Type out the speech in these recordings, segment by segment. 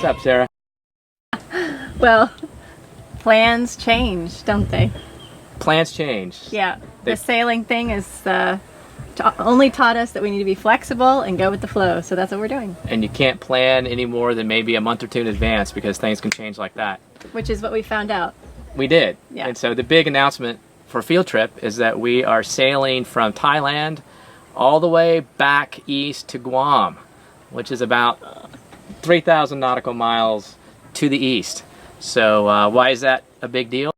What's up, Sarah? Well, plans change, don't they? Plans change. Yeah. The sailing thing is only taught us that we need to be flexible and go with the flow. So that's what we're doing. And you can't plan any more than maybe a month or two in advance because things can change like that. Which is what we found out. We did. Yeah. And so the big announcement for Field Trip is that we are sailing from Thailand all the way back east to Guam, which is about 3,000 nautical miles to the east. So why is that a big deal?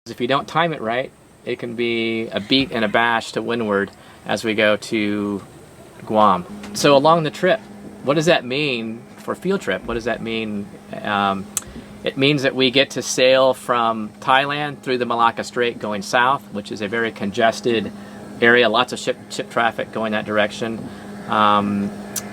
If you don't time it right, it can be a beat and a bash to windward as we go to Guam. So along the trip, what does that mean for Field Trip? What does that mean? It means that we get to sail from Thailand through the Malacca Strait going south, which is a very congested area, lots of ship traffic going that direction.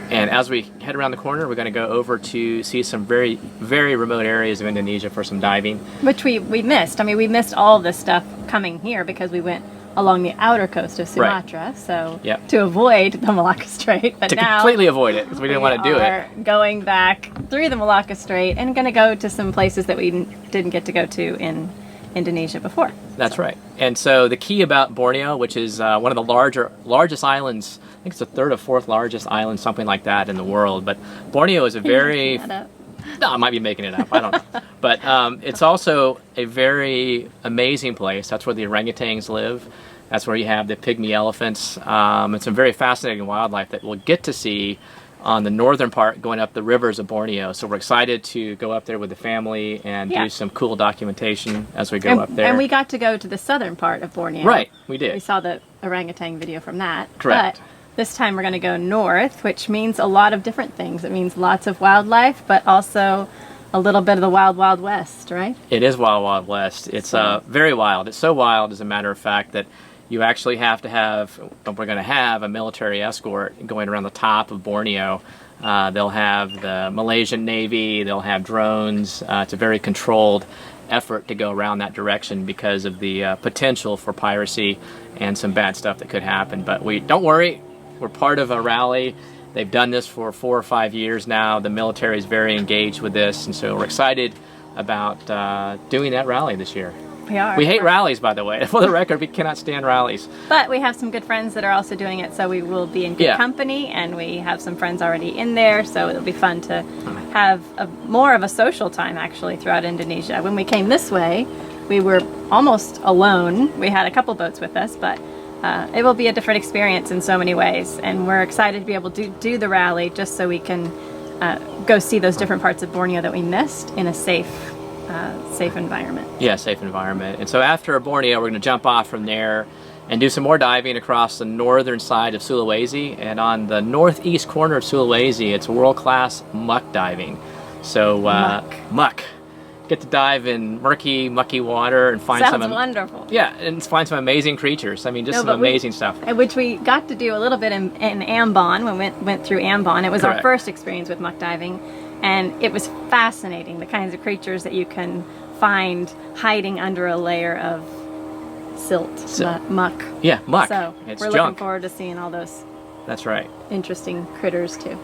And as we head around the corner, we're going to go over to see some very, very remote areas of Indonesia for some diving. Which we missed. I mean, we missed all of this stuff coming here because we went along the outer coast of Sumatra, right. So yep. To avoid the Malacca Strait. But now completely avoid it because we didn't want to do it. We're going back through the Malacca Strait and going to go to some places that we didn't get to go to in Indonesia before. That's right. And so the key about Borneo, which is one of the largest islands, I think it's the third or fourth largest island, something like that in the world. But Borneo is a very... No, I might be making it up. I don't know. But it's also a very amazing place. That's where the orangutans live. That's where you have the pygmy elephants. It's some very fascinating wildlife that we'll get to see on the northern part going up the rivers of Borneo. So we're excited to go up there with the family and do some cool documentation as we go up there. And we got to go to the southern part of Borneo. Right, we did. We saw the orangutan video from that. Correct. But this time we're going to go north, which means a lot of different things. It means lots of wildlife, but also a little bit of the wild, wild west, right? It is wild, wild west. It's very wild. It's so wild, as a matter of fact, that you actually have to have, we're going to have a military escort going around the top of Borneo. They'll have the Malaysian Navy, they'll have drones. It's a very controlled effort to go around that direction because of the potential for piracy and some bad stuff that could happen. But don't worry, we're part of a rally. They've done this for 4 or 5 years now. The military is very engaged with this, and so we're excited about doing that rally this year. We are. We hate rallies, by the way. For the record, we cannot stand rallies. But we have some good friends that are also doing it, so we will be in good company, and we have some friends already in there, so it'll be fun to have more of a social time, actually, throughout Indonesia. When we came this way, we were almost alone. We had a couple boats with us, but it will be a different experience in so many ways, and we're excited to be able to do the rally just so we can go see those different parts of Borneo that we missed in a safe environment. Yeah, safe environment. And so after Borneo, we're going to jump off from there and do some more diving across the northern side of Sulawesi. And on the northeast corner of Sulawesi, it's world-class muck diving. So muck. Get to dive in murky, mucky water and find Sounds wonderful. Yeah, and find some amazing creatures. I mean, just some amazing stuff. Which we got to do a little bit in Ambon when we went through Ambon. It was our first experience with muck diving. And it was fascinating, the kinds of creatures that you can find hiding under a layer of muck. Yeah, muck. So it's we're looking forward to seeing all those. That's right. Interesting critters too.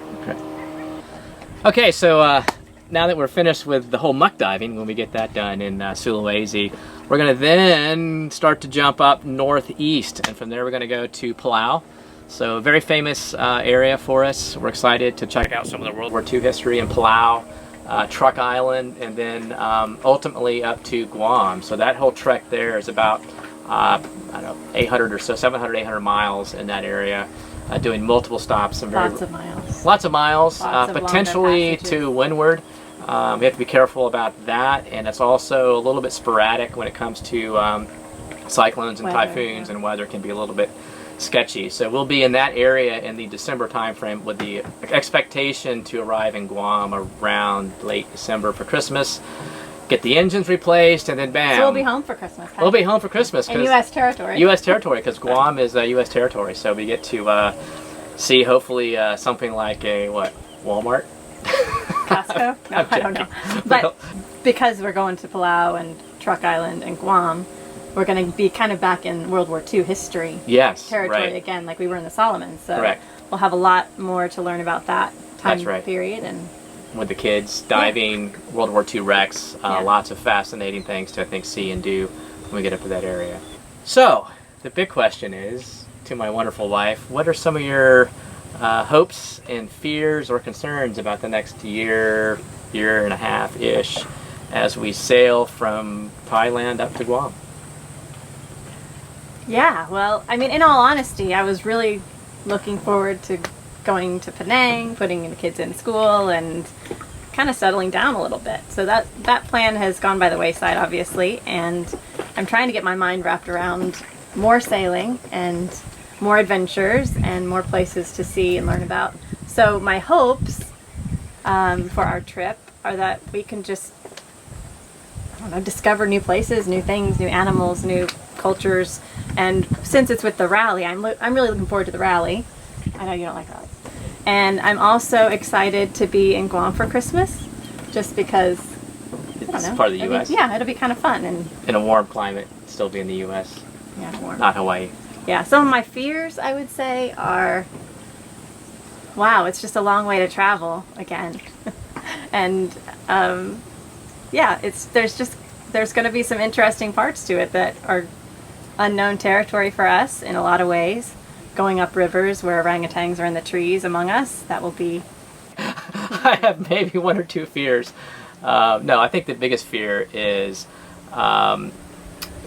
Okay, so now that we're finished with the whole muck diving, when we get that done in Sulawesi, we're going to then start to jump up northeast, and from there we're going to go to Palau. So a very famous area for us. We're excited to check out some of the World War II history in Palau, Truk Island, and then ultimately up to Guam. So that whole trek there is about, 800 or so, 700, 800 miles in that area, doing multiple stops. Lots of miles. Lots of miles, Lots of potentially to windward. We have to be careful about that, and it's also a little bit sporadic when it comes to cyclones and typhoons, and weather can be a little bit sketchy. So we'll be in that area in the December timeframe with the expectation to arrive in Guam around late December for Christmas, get the engines replaced, and then bam. So we'll be home for Christmas. We'll be home for Christmas. In U.S. territory. U.S. territory, because Guam is U.S. territory. So we get to see hopefully something like a, Walmart? Costco? No, I don't know. But because we're going to Palau and Truk Island and Guam, we're going to be kind of back in World War II history territory again, like we were in the Solomons. So we'll have a lot more to learn about that time period, and with the kids, diving, World War II wrecks, lots of fascinating things to, I think, see and do when we get up to that area. So, the big question is, to my wonderful wife, what are some of your hopes and fears or concerns about the next year and a half-ish as we sail from Thailand up to Guam? Yeah, well, I mean, in all honesty, I was really looking forward to going to Penang, putting the kids in school, and kind of settling down a little bit. So that plan has gone by the wayside, obviously, and I'm trying to get my mind wrapped around more sailing and more adventures and more places to see and learn about. So my hopes for our trip are that we can just, I don't know, discover new places, new things, new animals, new cultures. And since it's with the rally, I'm really looking forward to the rally. I know you don't like that. And I'm also excited to be in Guam for Christmas, just because it's part of the U.S. Yeah, it'll be kind of fun. And in a warm climate, still be in the U.S. Yeah, warm. Not Hawaii. Yeah, some of my fears, I would say, are, wow, it's just a long way to travel again. And yeah, there's going to be some interesting parts to it that are unknown territory for us in a lot of ways. Going up rivers where orangutans are in the trees among us, that will be... I have maybe one or two fears. No, I think the biggest fear is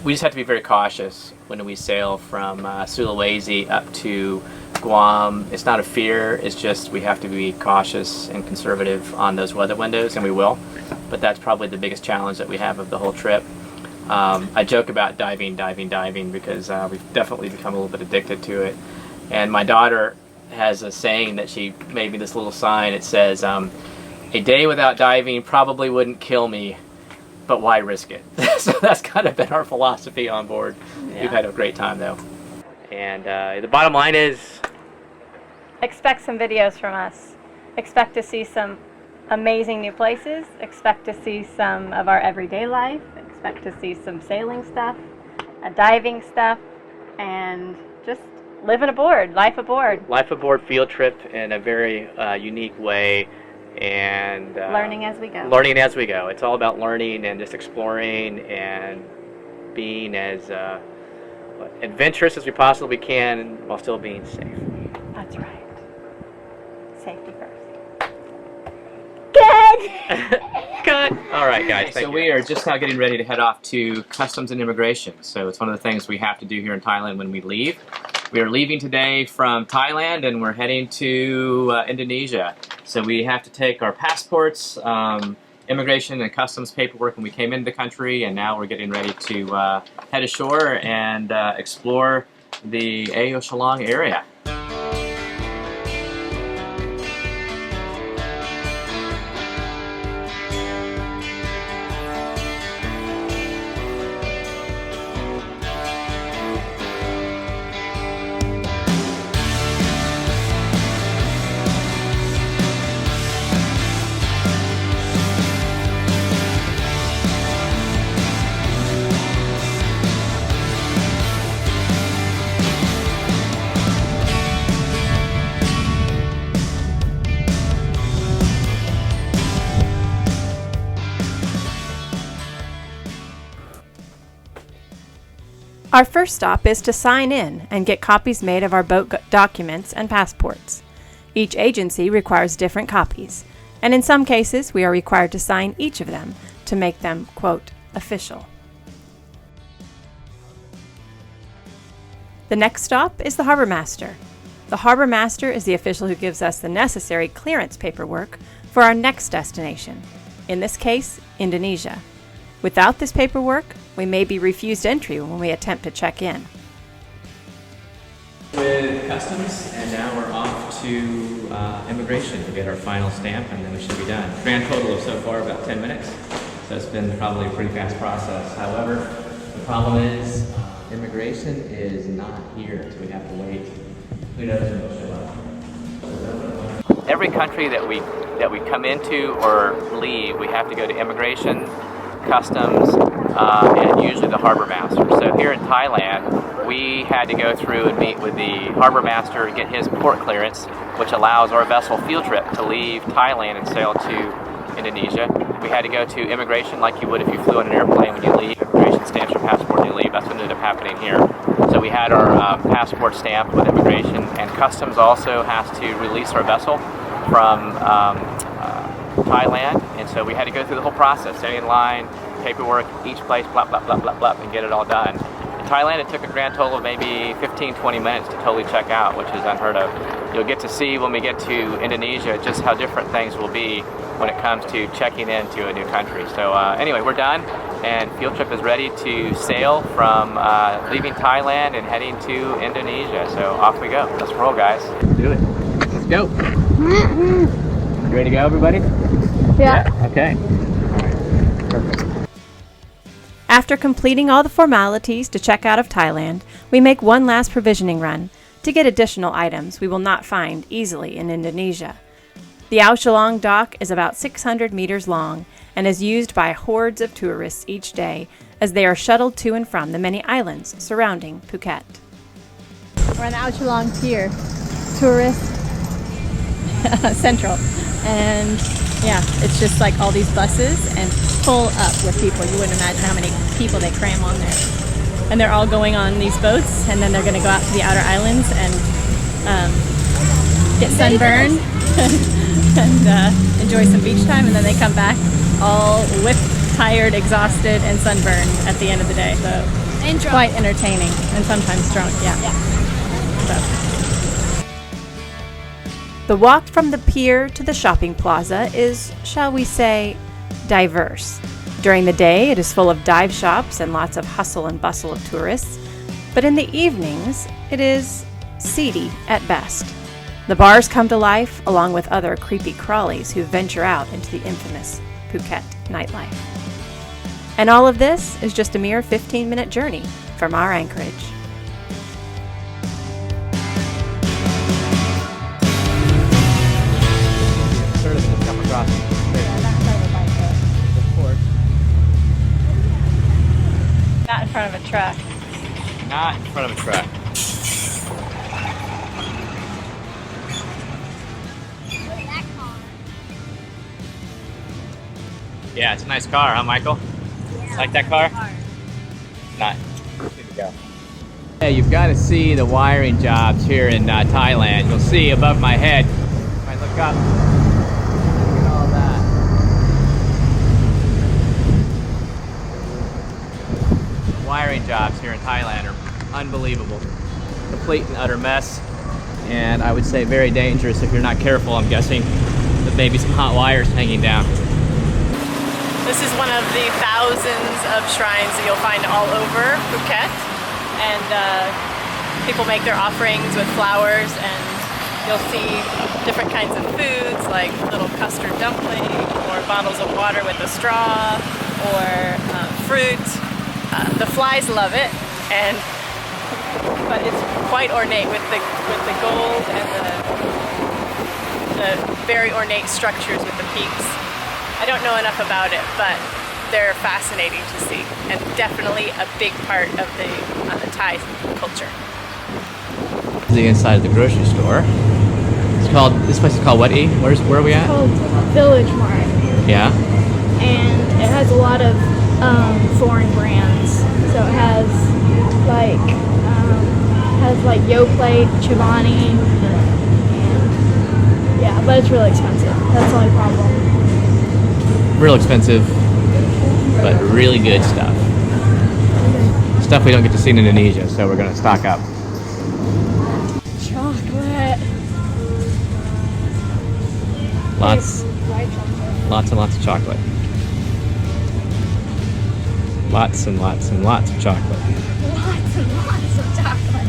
we just have to be very cautious when we sail from Sulawesi up to Guam. It's not a fear, it's just we have to be cautious and conservative on those weather windows, and we will. But that's probably the biggest challenge that we have of the whole trip. I joke about diving because we've definitely become a little bit addicted to it. And my daughter has a saying that she made me this little sign. It says, a day without diving probably wouldn't kill me, but why risk it? So that's kind of been our philosophy on board. Yeah. We've had a great time though. And the bottom line is... expect some videos from us. Expect to see some amazing new places. Expect to see some of our everyday life. Expect to see some sailing stuff, diving stuff, and just living aboard, life aboard. Life aboard field trip in a very unique way, and learning as we go. Learning as we go. It's all about learning and just exploring and being as adventurous as we possibly can while still being safe. That's right. Safety first. Good! Cut! All right, guys. So we are just now getting ready to head off to Customs and Immigration. So it's one of the things we have to do here in Thailand when we leave. We are leaving today from Thailand and we're heading to Indonesia. So we have to take our passports, immigration and customs paperwork when we came into the country, and now we're getting ready to head ashore and explore the Ao Shillong area. Our first stop is to sign in and get copies made of our boat documents and passports. Each agency requires different copies, and in some cases we are required to sign each of them to make them, quote, official. The next stop is the Harbor Master. The Harbor Master is the official who gives us the necessary clearance paperwork for our next destination, in this case, Indonesia. Without this paperwork, we may be refused entry when we attempt to check in. With customs, and now we're off to immigration to get our final stamp, and then we should be done. Grand total of so far about 10 minutes, so it's been probably a pretty fast process. However, the problem is immigration is not here, so we have to wait. Who knows when they'll show up. Every country that we come into or leave, we have to go to immigration, customs, and usually the harbor master. So here in Thailand, we had to go through and meet with the harbor master and get his port clearance, which allows our vessel Field Trip to leave Thailand and sail to Indonesia. We had to go to immigration like you would if you flew on an airplane. When you leave, immigration stamps your passport and you leave. That's what ended up happening here. So we had our passport stamped with immigration, and customs also has to release our vessel from Thailand, and so we had to go through the whole process, standing in line, paperwork, each place, blah, blah, blah, blah, blah, and get it all done. In Thailand, it took a grand total of maybe 15-20 minutes to totally check out, which is unheard of. You'll get to see when we get to Indonesia just how different things will be when it comes to checking into a new country. So anyway, we're done, and Field Trip is ready to sail from leaving Thailand and heading to Indonesia. So off we go. Let's roll, guys. Let's do it. Let's go. You ready to go, everybody? Yeah. Okay. All right. Perfect. After completing all the formalities to check out of Thailand, we make one last provisioning run to get additional items we will not find easily in Indonesia. The Ao Chalong dock is about 600 meters long and is used by hordes of tourists each day as they are shuttled to and from the many islands surrounding Phuket. We're on the Ao Chalong Pier, tourist central, and yeah, it's just like all these buses and full up with people. You wouldn't imagine how many people they cram on there. And they're all going on these boats, and then they're going to go out to the outer islands and get sunburned and enjoy some beach time, and then they come back all whipped, tired, exhausted, and sunburned at the end of the day. So And drunk. quite entertaining, and sometimes drunk. Yeah. So. The walk from the pier to the shopping plaza is, shall we say, diverse. During the day, it is full of dive shops and lots of hustle and bustle of tourists, but in the evenings, it is seedy at best. The bars come to life along with other creepy crawlies who venture out into the infamous Phuket nightlife. And all of this is just a mere 15-minute journey from our anchorage. Not in front of a truck. Not in front of a truck. Yeah, it's a nice car, huh, Michael? Yeah. Like that car? Nice. Good to go. Yeah, you've got to see the wiring jobs here in Thailand. You'll see above my head. If I look up, look at all that. Wiring jobs here in Thailand are unbelievable. Complete and utter mess, and I would say very dangerous if you're not careful, I'm guessing, with maybe some hot wires hanging down. This is one of the thousands of shrines that you'll find all over Phuket, and people make their offerings with flowers, and you'll see different kinds of foods like little custard dumpling or bottles of water with a straw or fruit. The flies love it, but it's quite ornate with the gold and the very ornate structures with the peaks. I don't know enough about it, but they're fascinating to see, and definitely a big part of the Thai culture. The inside of the grocery store. It's called. This place is called what? E? Where are we at? Called Village Mart, Yeah. and it has a lot of foreign brands. So it has like Yoplait, Chobani, and yeah, but it's really expensive. That's the only problem. Real expensive, but really good stuff. Stuff we don't get to see in Indonesia, so we're gonna stock up. Chocolate. Lots and lots of chocolate. Lots and lots and lots of chocolate. Lots and lots of chocolate.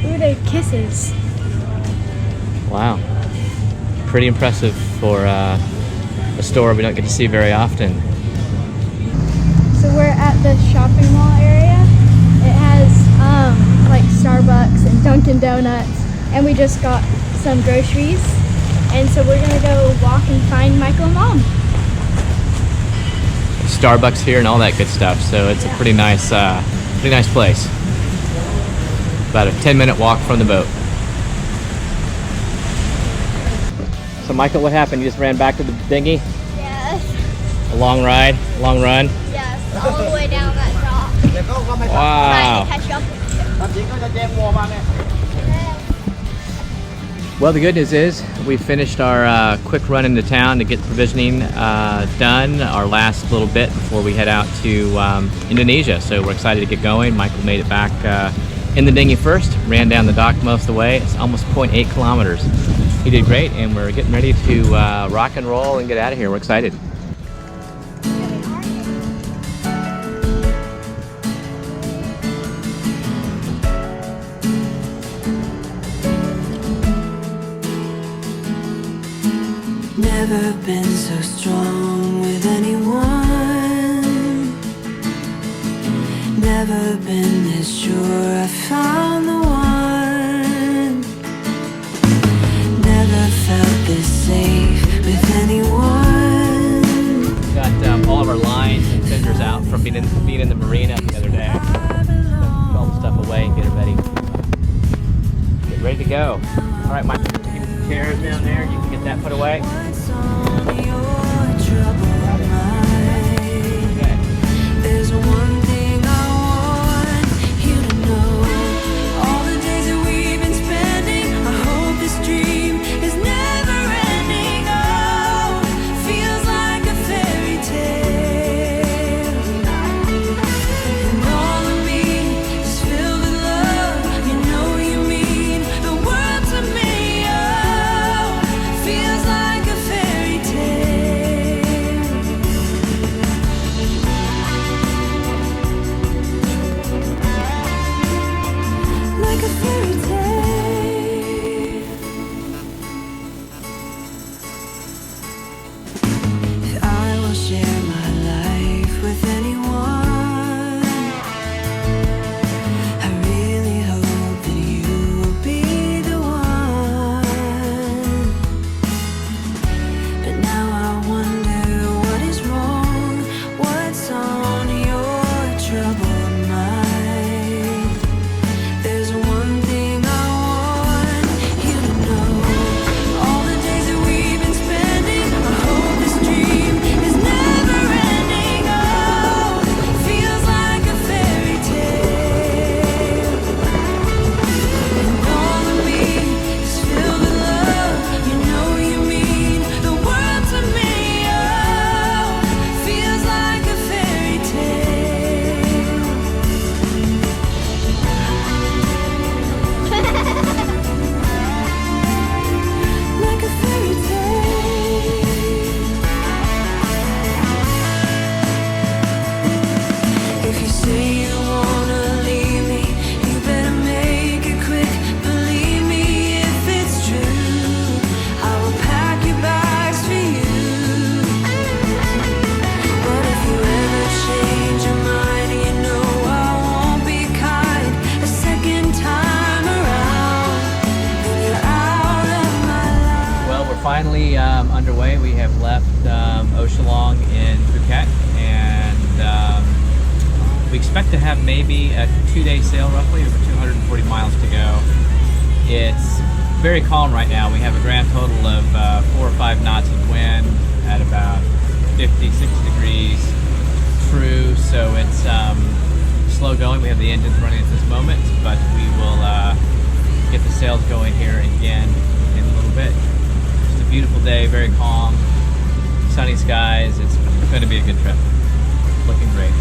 Ooh, they have kisses. Wow. Pretty impressive for a store we don't get to see very often. So we're at the shopping mall area. It has like Starbucks and Dunkin' Donuts, and we just got some groceries. And so we're gonna go walk and find Michael and Mom. Starbucks here and all that good stuff. So it's a pretty nice place. About a 10-minute walk from the boat. So Michael, what happened? You just ran back to the dinghy? Yes. A long ride, long run? Yes. All the way down that dock. Wow. Trying to catch up. Well, the good news is we finished our quick run into town to get provisioning done, our last little bit before we head out to Indonesia. So we're excited to get going. Michael made it back in the dinghy first, ran down the dock most of the way. It's almost 0.8 kilometers. He did great, and we're getting ready to rock and roll and get out of here. We're excited. Never been so strong with anyone. Never been this sure I found the one. Never felt this safe with anyone. Got all of our lines and fenders out from being in the marina the other day. Put all the stuff away and get it ready. Get ready to go. All right, Michael, get the chairs down there. You can get that put away. What's on your troubled mind? Okay. There's one thing I want you to know. All the days that we've been spending, I hope this dream is never ending. Oh, feels like a fairy tale. And all of me is filled with love. You know you mean the world to me. Oh, feels like a fairy tale. Like a fairy tale. If I will share my life with anyone, I really hope that you will be the one. But now I wonder what is wrong, what's on your troubled mind. There's one thing I want you to know. All the days that we've been spending, I hope this dream is never ending. Oh, feels like a fairy tale. And all of me is filled with love. You know you mean the world to me. Oh, feels like a fairy tale. Like a fairy tale. If you say you wanna leave me, you better make it quick. Believe me, if it's true, I will pack your bags for you. But if you ever change your mind, you know I won't be kind a second time around. Then you're out of my life. Well, we're finally underway. We have left Ochalong in Phuket, and we expect to have maybe a 2-day sail, roughly over 240 miles to go. It's very calm right now. We have a grand total of 4 or 5 knots of wind at about 56 degrees true, so it's slow going. We have the engines running at this moment, but we will get the sails going here again in a little bit. It's a beautiful day, very calm, sunny skies. It's going to be a good trip. Looking great.